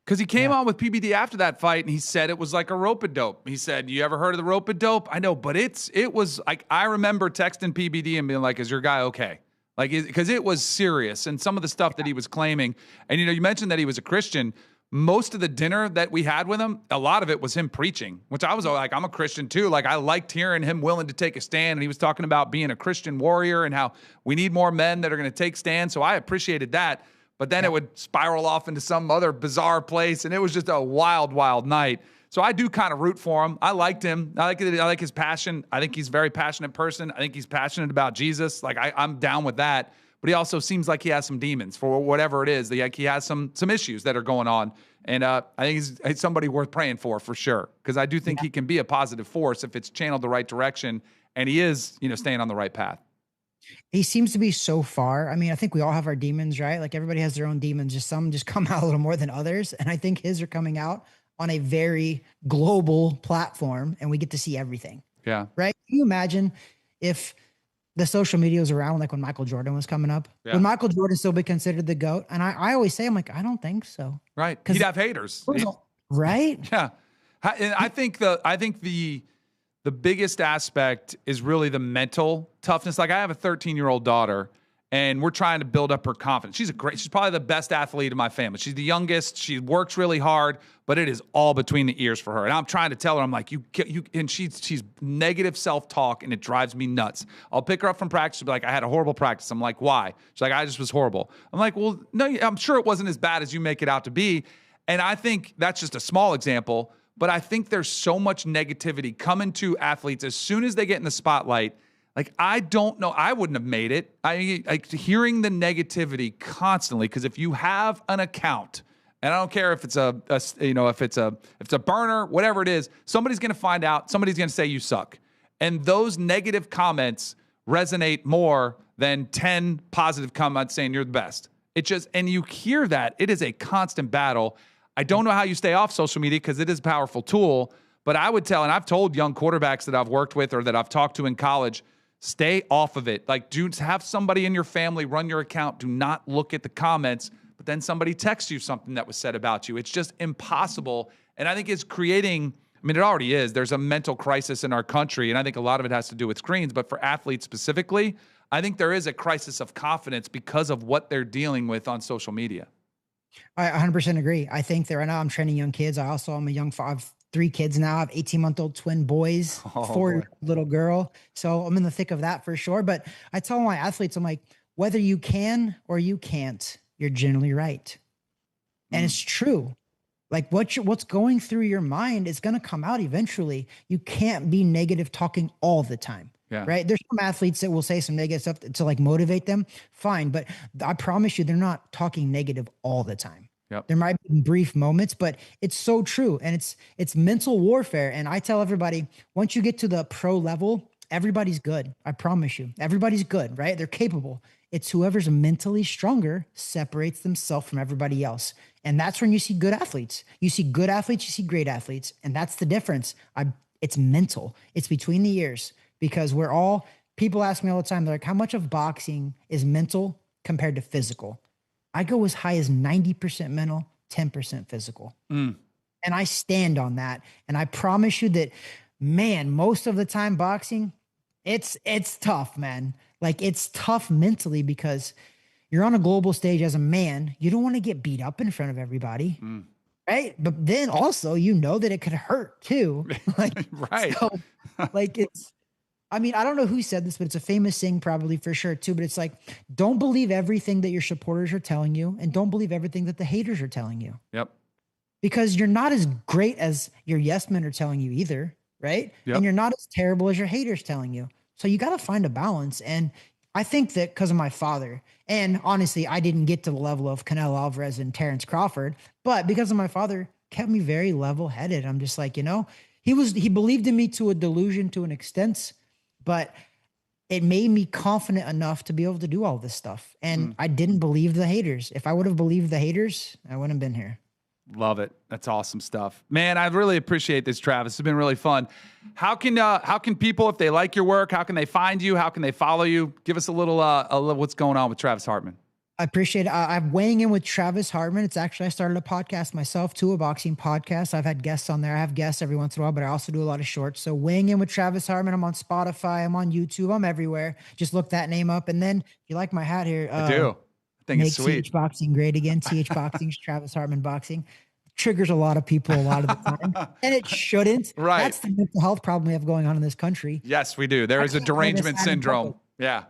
Because he came on with PBD after that fight, and he said it was like a rope-a-dope. He said, you ever heard of the rope-a-dope? I know, but it was like, I remember texting PBD and being like, is your guy okay? Like, because it was serious. And some of the stuff that he was claiming, and you mentioned that he was a Christian. Most of the dinner that we had with him, a lot of it was him preaching, which I was like, I'm a Christian too. Like, I liked hearing him willing to take a stand. And he was talking about being a Christian warrior and how we need more men that are going to take stands. So I appreciated that. But then it would spiral off into some other bizarre place. And it was just a wild, wild night. So I do kind of root for him. I liked him. I like his passion. I think he's a very passionate person. I think he's passionate about Jesus. Like, I'm down with that. But he also seems like he has some demons for whatever it is. Like, he has some issues that are going on. And I think he's somebody worth praying for sure. Because I do think he can be a positive force if it's channeled the right direction. And he is, staying on the right path. He seems to be so far. I mean, I think we all have our demons, right? Like, everybody has their own demons. Just some just come out a little more than others. And I think his are coming out on a very global platform, and we get to see everything. Yeah. Right? Can you imagine if the social media was around, like when Michael Jordan was coming up? Yeah. Would Michael Jordan still be considered the GOAT? And I always say, I'm like, I don't think so. Right. He'd have haters. Right? Yeah. And I think the biggest aspect is really the mental toughness. Like, I have a 13-year-old daughter, and we're trying to build up her confidence. She's probably the best athlete in my family. She's the youngest. She works really hard, but it is all between the ears for her. And I'm trying to tell her, I'm like, and she's negative self-talk, and it drives me nuts. I'll pick her up from practice. She'll be like, I had a horrible practice. I'm like, why? She's like, I just was horrible. I'm like, well, no, I'm sure it wasn't as bad as you make it out to be. And I think that's just a small example, but I think there's so much negativity coming to athletes as soon as they get in the spotlight. Like, I don't know. I wouldn't have made it. Like, hearing the negativity constantly, because if you have an account, and I don't care if it's if it's a burner, whatever it is, somebody's going to find out. Somebody's going to say you suck, and those negative comments resonate more than 10 positive comments saying you're the best. And you hear that. It is a constant battle. I don't know how you stay off social media because it is a powerful tool, but I would tell, and I've told young quarterbacks that I've worked with or that I've talked to in college, stay off of it. Like, do have somebody in your family run your account. Do not look at the comments, but then somebody texts you something that was said about you. It's just impossible. And I think it's creating, it already is. There's a mental crisis in our country, and I think a lot of it has to do with screens. But for athletes specifically, I think there is a crisis of confidence because of what they're dealing with on social media. I 100% agree. I think that right now I'm training young kids. I am a young father. I have 3 kids now. I have 18-month-old twin boys, 4 little girl. So I'm in the thick of that for sure. But I tell my athletes, I'm like, whether you can or you can't, you're generally right. And it's true. Like what's going through your mind is going to come out eventually. You can't be negative talking all the time. Yeah. Right. There's some athletes that will say some negative stuff to like motivate them. Fine. But I promise you, they're not talking negative all the time. Yep. There might be brief moments, but it's so true. And it's mental warfare. And I tell everybody, once you get to the pro level, everybody's good. I promise you, everybody's good, right? They're capable. It's whoever's mentally stronger separates themselves from everybody else. And that's when you see good athletes. You see good athletes, you see great athletes. And that's the difference. It's mental. It's between the ears, because people ask me all the time, they're like, how much of boxing is mental compared to physical? I go as high as 90% mental, 10% physical. And I stand on that. And I promise you that, man, most of the time boxing, it's tough, man. Like, it's tough mentally because you're on a global stage as a man. You don't want to get beat up in front of everybody. Right. But then also, you know that it could hurt too. Like, right. So, like, I don't know who said this, but it's a famous saying probably for sure too. But it's like, don't believe everything that your supporters are telling you, and don't believe everything that the haters are telling you. Yep. Because you're not as great as your yes men are telling you either. Right. Yep. And you're not as terrible as your haters telling you. So you got to find a balance. And I think that because of my father, and honestly, I didn't get to the level of Canelo Alvarez and Terrence Crawford, but because of my father, kept me very level-headed. I'm just like, he believed in me to a delusion to an extent, but it made me confident enough to be able to do all this stuff. And I didn't believe the haters. If I would have believed the haters, I wouldn't have been here. Love it. That's awesome stuff, man. I really appreciate this, Travis. It's been really fun. How can people, if they like your work, how can they find you? How can they follow you? Give us a little what's going on with Travis Hartman. I appreciate it. I'm weighing in with Travis Hartman. It's actually, I started a podcast myself too, a boxing podcast. I've had guests on there. I have guests every once in a while, but I also do a lot of shorts. So weighing in with Travis Hartman. I'm on Spotify. I'm on YouTube. I'm everywhere. Just look that name up. And then if you like my hat here, I do. I think it's sweet. TH Boxing great again. TH Boxing, Travis Hartman Boxing. Triggers a lot of people a lot of the time. And it shouldn't. Right. That's the mental health problem we have going on in this country. Yes, we do. There is a derangement syndrome. Yeah.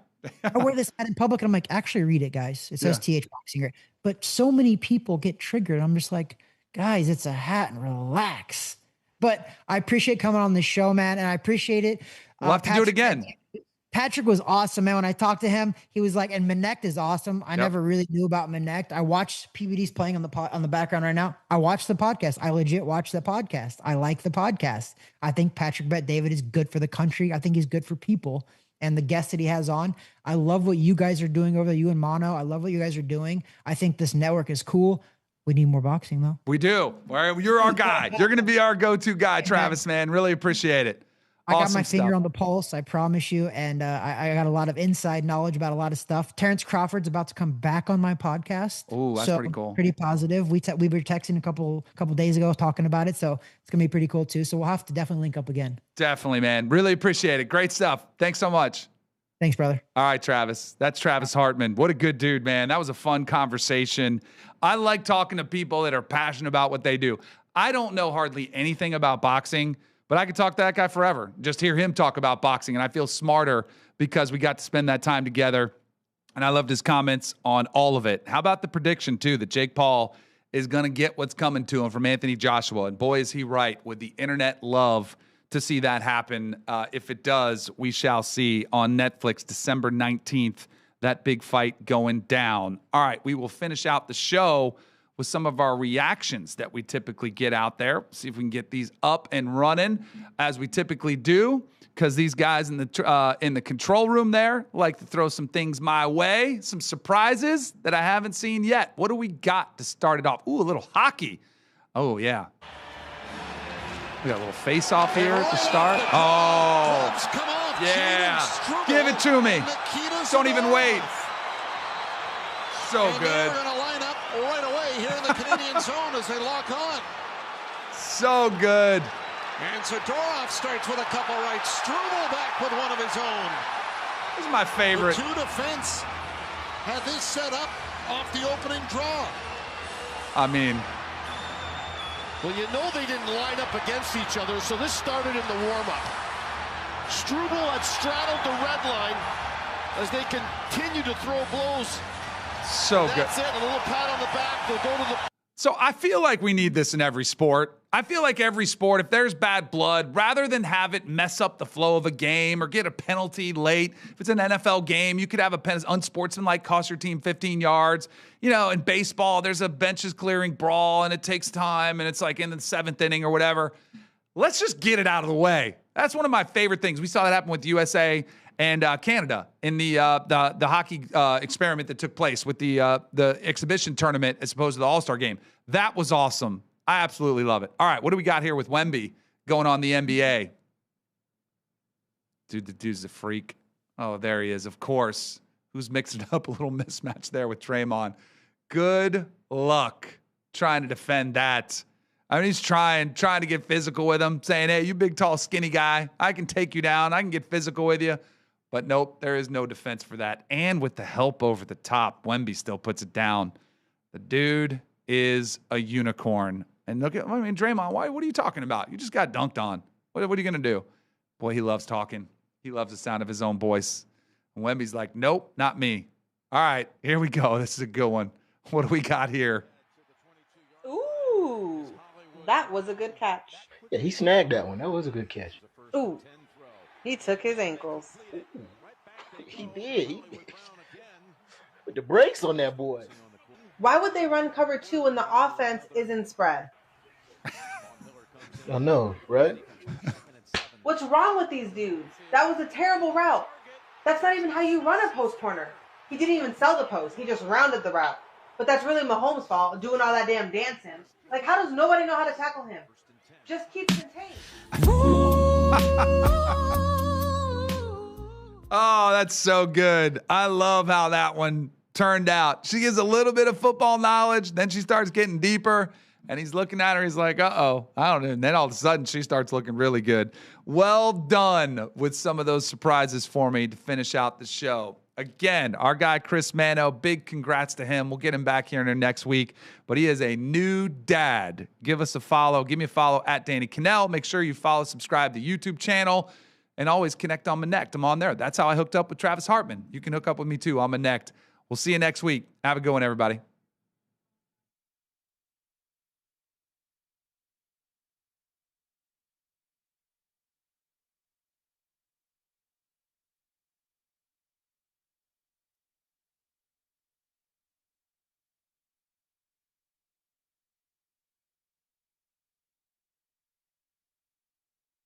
I wear this hat in public and I'm like, actually read it, guys. It says TH Boxing great. But so many people get triggered. I'm just like, guys, it's a hat and relax. But I appreciate coming on this show, man. And I appreciate it. We'll have to do it again. Patrick was awesome, man. When I talked to him, he was like, and Manekt is awesome. I never really knew about Manekt. I watched PBD's playing on the background right now. I watched the podcast. I legit watched the podcast. I like the podcast. I think Patrick Bet-David is good for the country. I think he's good for people and the guests that he has on. I love what you guys are doing over there, you and Mono. I love what you guys are doing. I think this network is cool. We need more boxing though. We do. You're our guy. You're going to be our go-to guy, Travis, man. Really appreciate it. I got my finger on the pulse, I promise you. And I got a lot of inside knowledge about a lot of stuff. Terrence Crawford's about to come back on my podcast. Oh, that's pretty cool. Pretty positive. We were texting a couple days ago talking about it. So it's going to be pretty cool too. So we'll have to definitely link up again. Definitely, man. Really appreciate it. Great stuff. Thanks so much. Thanks, brother. All right, Travis. That's Travis Hartman. What a good dude, man. That was a fun conversation. I like talking to people that are passionate about what they do. I don't know hardly anything about boxing, but I could talk to that guy forever. Just hear him talk about boxing, and I feel smarter because we got to spend that time together. And I loved his comments on all of it. How about the prediction, too, that Jake Paul is going to get what's coming to him from Anthony Joshua? And boy, is he right. With the internet love to see that happen. If it does, we shall see on Netflix December 19th, that big fight going down. All right, we will finish out the show with some of our reactions that we typically get out there. See if we can get these up and running as we typically do, because these guys in the control room there like to throw some things my way, some surprises that I haven't seen yet. What do we got to start it off? Ooh, a little hockey. Oh, yeah. We got a little face-off here to start. Oh, yeah. Give it to me. Don't even wait. So good. Right away here in the Canadian zone as they lock on. So good. And Shedeur starts with a couple right. Struble back with one of his own. This is my favorite. The two defense had this set up off the opening draw. I mean. Well, you know they didn't line up against each other, so this started in the warm-up. Struble had straddled the red line as they continue to throw blows. So good. That's it. A little pat on the back. They'll go to the... So I feel like we need this in every sport. I feel like every sport, if there's bad blood, rather than have it mess up the flow of a game or get a penalty late, if it's an NFL game, you could have a unsportsmanlike, cost your team 15 yards. You know, in baseball, there's a benches clearing brawl and it takes time and it's like in the 7th inning or whatever. Let's just get it out of the way. That's one of my favorite things. We saw that happen with USA and Canada in the hockey experiment that took place with the exhibition tournament as opposed to the All-Star game. That was awesome. I absolutely love it. All right, what do we got here with Wemby going on the NBA? Dude, the dude's a freak. Oh, there he is, of course. Who's mixing up a little mismatch there with Draymond? Good luck trying to defend that. I mean, he's trying to get physical with him, saying, hey, you big, tall, skinny guy, I can take you down. I can get physical with you. But nope, there is no defense for that. And with the help over the top, Wemby still puts it down. The dude is a unicorn. And look at, I mean, Draymond, what are you talking about? You just got dunked on. What are you going to do? Boy, he loves talking. He loves the sound of his own voice. And Wemby's like, nope, not me. All right, here we go. This is a good one. What do we got here? Ooh, that was a good catch. Yeah, he snagged that one. That was a good catch. Ooh, he took his ankles. He did. He put the brakes on that boy. Why would they run cover 2 when the offense isn't spread? I know, right? What's wrong with these dudes? That was a terrible route. That's not even how you run a post corner. He didn't even sell the post. He just rounded the route. But that's really Mahomes' fault, doing all that damn dancing. Like, how does nobody know how to tackle him? Just keep contained. Oh, that's so good. I love how that one turned out. She gives a little bit of football knowledge, then she starts getting deeper, and he's looking at her. He's like, uh-oh, I don't know. And then all of a sudden, she starts looking really good. Well done with some of those surprises for me to finish out the show. Again, our guy, Chris Mano, big congrats to him. We'll get him back here next week, but he is a new dad. Give us a follow. Give me a follow at Danny Kanell. Make sure you follow, subscribe to the YouTube channel, and always connect on Connect. I'm on there. That's how I hooked up with Travis Hartman. You can hook up with me too on Connect. We'll see you next week. Have a good one, everybody.